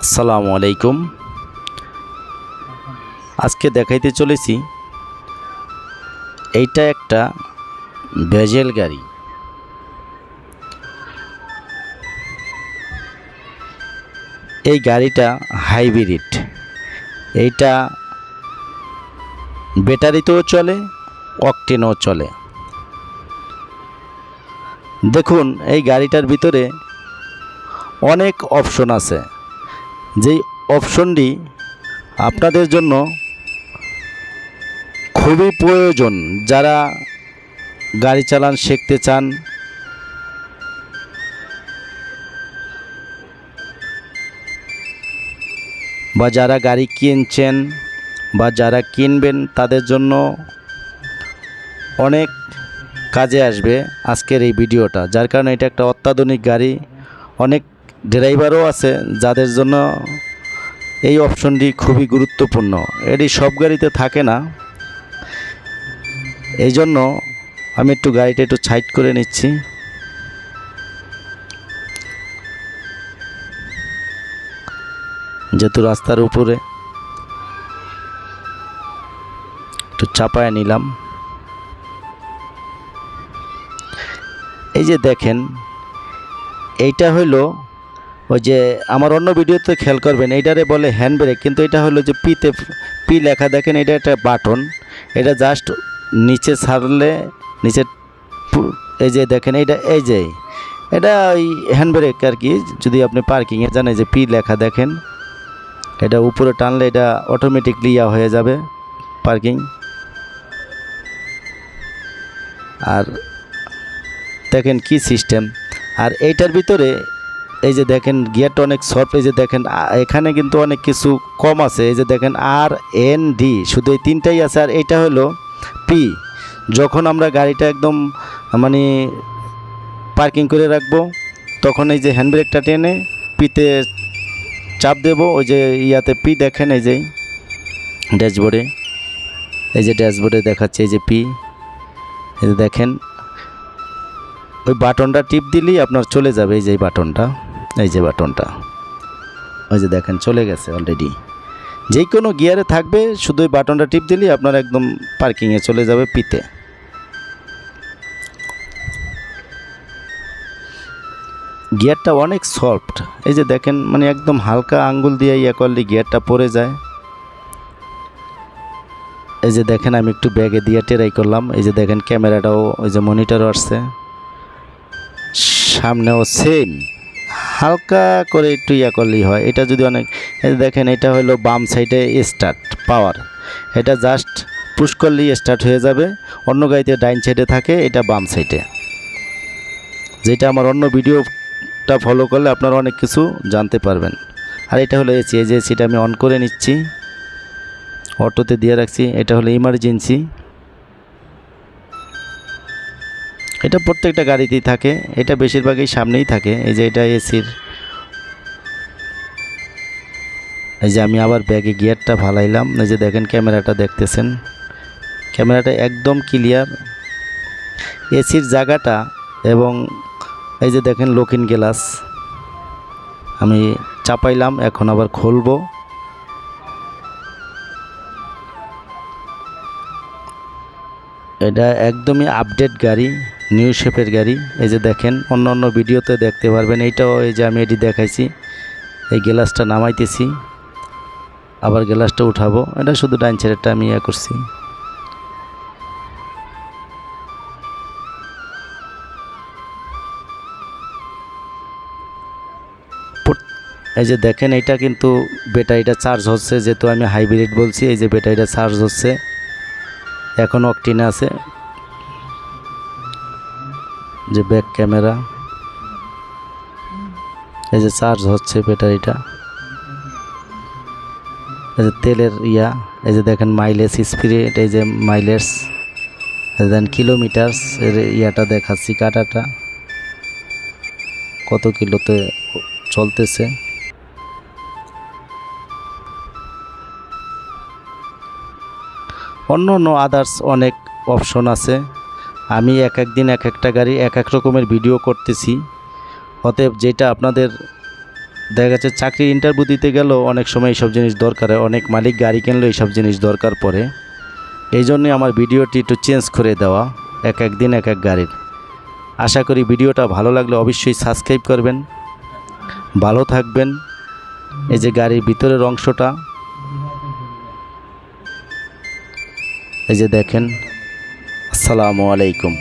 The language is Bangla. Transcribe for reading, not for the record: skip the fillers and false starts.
আসসালামু আলাইকুম। আজকে দেখাইতে চলেছি এইটা একটা ভেজেল গাড়ি। এই গাড়িটা হাইব্রিড। এইটা ব্যাটারিতেও চলে, অকটেনও চলে। দেখুন এই গাড়িটার ভিতরে অনেক অপশন আছে, যেই অপশনটি আপনাদের জন্য খুবই প্রয়োজন। যারা গাড়ি চালান শিখতে চান বা যারা গাড়ি কিনছেন বা যারা কিনবেন তাদের জন্য অনেক কাজে আসবে আজকের এই ভিডিওটা। যার কারণে এটা একটা অত্যাধুনিক গাড়ি। অনেক ড্রাইভারও আছে যাদের জন্য এই অপশনটি খুবই গুরুত্বপূর্ণ। এটি সব গাড়িতে থাকে না, এই জন্য আমি একটু গাড়িটা একটু সাইড করে নিচ্ছি। যেহেতু রাস্তার উপরে একটু চাপায় নিলাম। এই যে দেখেন, এইটা হইলো ওই যে আমার অন্য ভিডিওতে খেয়াল করবেন, এইটারে বলে হ্যান্ড ব্রেক, কিন্তু এটা হলো যে পি লেখা দেখেন, এটা একটা বাটন। এটা জাস্ট নিচে ছাড়লে নিচে এই যে দেখেন এইটা, এই যে এটা ওই হ্যান্ড ব্রেক আর কি। যদি আপনি পার্কিংয়ে যান, এই যে পি লেখা দেখেন, এটা উপরে টানলে এটা অটোমেটিকলি হয়ে যাবে পার্কিং। আর দেখেন কি সিস্টেম। আর এইটার ভিতরে এই যে দেখেন গিয়ারটা অনেক সফট। এই যে দেখেন এখানে কিন্তু অনেক কিছু কম আছে। এই যে দেখেন আর এন ডি, শুধু এই তিনটাই আছে। আর এইটা হলো পি। যখন আমরা গাড়িটা একদম মানে পার্কিং করে রাখবো, তখন এই যে হ্যান্ড ব্রেকটা টেনে পিতে চাপ দেব। ওই যে ইয়াতে পি দেখেন, এই যে ড্যাশবোর্ডে, এই যে ড্যাশবোর্ডে দেখাচ্ছে এই যে পি। এই যে দেখেন ওই বাটনটা টিপ দিলেই আপনার চলে যাবে। এই যে বাটনটা, এই যে বাটনটা, ওই যে দেখেন চলে গেছে অলরেডি। যে কোনো গিয়ারে থাকবে, শুধু ওই বাটনটা টিপ দিলেই আপনার একদম পার্কিংয়ে চলে যাবে পিতে। গিয়ারটা অনেক সফট। এই যে দেখেন মানে একদম হালকা আঙ্গুল দিয়ে ইয়ে করলে গিয়ারটা পড়ে যায়। এই যে দেখেন আমি একটু ব্যাগে দিয়ে ট্রাই করলাম। এই যে দেখেন ক্যামেরাটাও, ওই যে মনিটরও আসছে, সামনেও সেম, হালকা করে একটু ইয়া করলেই হয়। এটা যদি অনেক, এই যে দেখেন এটা হলো বাম সাইডে স্টার্ট পাওয়ার। এটা জাস্ট পুশ করলেই স্টার্ট হয়ে যাবে। অন্য গাড়িতে ডাইন সাইডে থাকে, এটা বাম সাইডে। যেটা আমার অন্য ভিডিওটা ফলো করলে আপনারা অনেক কিছু জানতে পারবেন। আর এটা হলো এসি। এই যে এসিটা আমি অন করে নিচ্ছি, অটোতে দিয়ে রাখছি। এটা হলো ইমার্জেন্সি। এটা প্রত্যেকটা গাড়িতেই থাকে, এটা বেশিরভাগই সামনেই থাকে। এই যে এটা এসির। এই যে আমি আবার ব্যাগে গিয়ারটা ফালাইলাম। এই যে দেখেন ক্যামেরাটা দেখতেছেন, ক্যামেরাটা একদম ক্লিয়ার। এসির জায়গাটা এবং এই যে দেখেন লুকিং গ্লাস আমি চাপাইলাম, এখন আবার খুলবো। এটা একদমই আপডেট গাড়ি, নিউ শেপের গাড়ি। এই যে দেখেন অন্য অন্য ভিডিওতে দেখতে পারবেন। এইটাও এই যে আমি এটি দেখাইছি। এই গ্লাসটা নামাইতেছি, আবার গ্লাসটা উঠাবো। এটা শুধু ডাইন সাইডেরটা আমি ইয়ে করছি। এই যে দেখেন এটা কিন্তু ব্যাটারিটা চার্জ হচ্ছে, যেহেতু আমি হাইব্রিড বলছি। এই যে ব্যাটারিটা চার্জ হচ্ছে, এখন অকটেনে আছে। যে ব্যাক ক্যামেরা, এই যে চার্জ হচ্ছে ব্যাটারিটা। এই যে তেলের ইয়া, এই যে দেখেন মাইলেজ স্পিড, এই যে মাইলেজ, দেন কিলোমিটার্স এর ইয়াটা দেখাচ্ছি, কাটাটা কত কিলোতে চলতেছে। অন্য অন্য আদার্স অনেক অপশন আছে। আমি এক এক দিন এক একটা গাড়ি এক এক রকমের ভিডিও করতেছি। অতএব যেটা আপনাদের দেখা যাচ্ছে চাকরি ইন্টারভিউ দিতে গেলেও অনেক সময় এইসব জিনিস দরকার হয়, অনেক মালিক গাড়ি কিনলেও এইসব জিনিস দরকার পড়ে। এই জন্যই আমার ভিডিওটি একটু চেঞ্জ করে দেওয়া, এক এক দিন এক এক গাড়ির। আশা করি ভিডিওটা ভালো লাগলে অবশ্যই সাবস্ক্রাইব করবেন। ভালো থাকবেন। এই যে গাড়ির ভিতরের অংশটা, এই যে দেখেন। আসসালামু আলাইকুম।